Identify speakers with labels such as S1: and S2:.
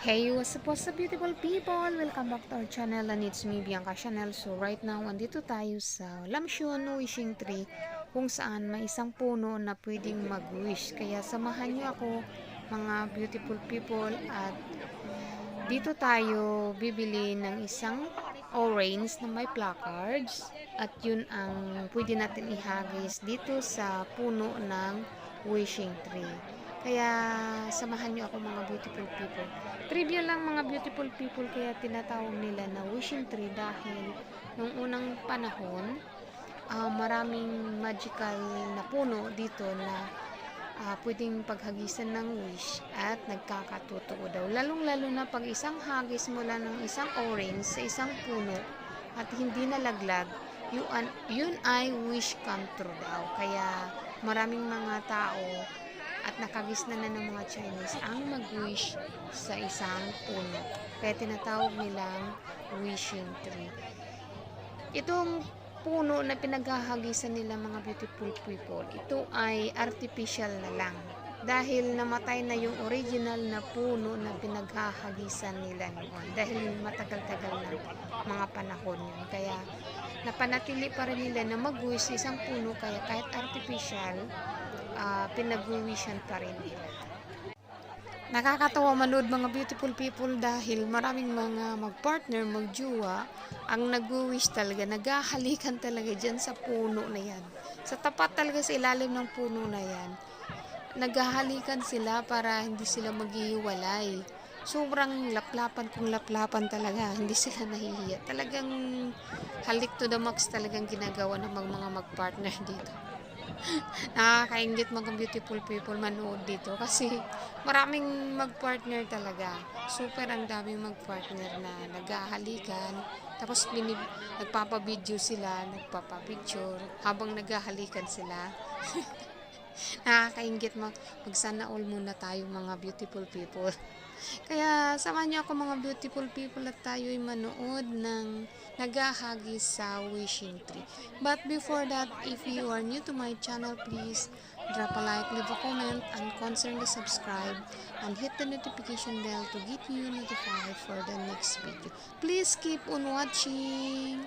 S1: Hey, what's up beautiful people? Welcome back to our channel and it's me, Bianca Chanel. So right now, andito tayo sa Lamsyon Wishing Tree kung saan may isang puno na pwedeng mag-wish. Kaya samahan niyo ako mga beautiful people at dito tayo bibili ng isang orange na may placards at yun ang pwede natin ihagis dito sa puno ng wishing tree. Kaya samahan niyo ako mga beautiful people. Trivia lang mga beautiful people, kaya tinatawag nila na wishing tree dahil nung unang panahon maraming magical na puno dito na pwedeng paghagisan ng wish at nagkakatotoo daw. Lalong-lalo na pag isang hagis mula ng isang orange sa isang puno at hindi nalaglag, yun ay wish come true daw. Kaya maraming mga tao at nakagis na ng mga Chinese ang mag-wish sa isang puno. Kaya tinatawag nilang wishing tree. Itong puno na pinaghahagisan nila mga beautiful people, ito ay artificial na lang. Dahil namatay na yung original na puno na pinaghahagisan nila noon. Dahil matagal-tagal na mga panahon yun. Kaya napanatili pa rin nila na mag-wish sa isang puno, kaya kahit artificial, pinag-wishan pa rin nila. Nakakatawa manood mga beautiful people dahil maraming mga mag-partner, mag-jowa ang nag-wish talaga, naghahalikan talaga dyan sa puno na yan. Sa tapat talaga sa ilalim ng puno na yan, naghahalikan sila para hindi sila maghihiwalay. Sobrang laplapan kung laplapan talaga, hindi sila nahihiya. Talagang halik to the max talagang ginagawa ng mga mag-partner dito. Nakakaingit mga beautiful people manood dito kasi maraming mag-partner talaga. Super ang daming mag-partner na naghahalikan. Tapos nagpapa-video sila, nagpapa-picture habang naghahalikan sila. Nakakaingit magsana all muna tayo mga beautiful people. Kaya samahan niyo ako mga beautiful people at tayo'y manood ng naghahagis sa wishing tree. But before that, if you are new to my channel, please drop a like, leave a comment, and consider subscribe and hit the notification bell to get you notified for the next video. Please keep on watching.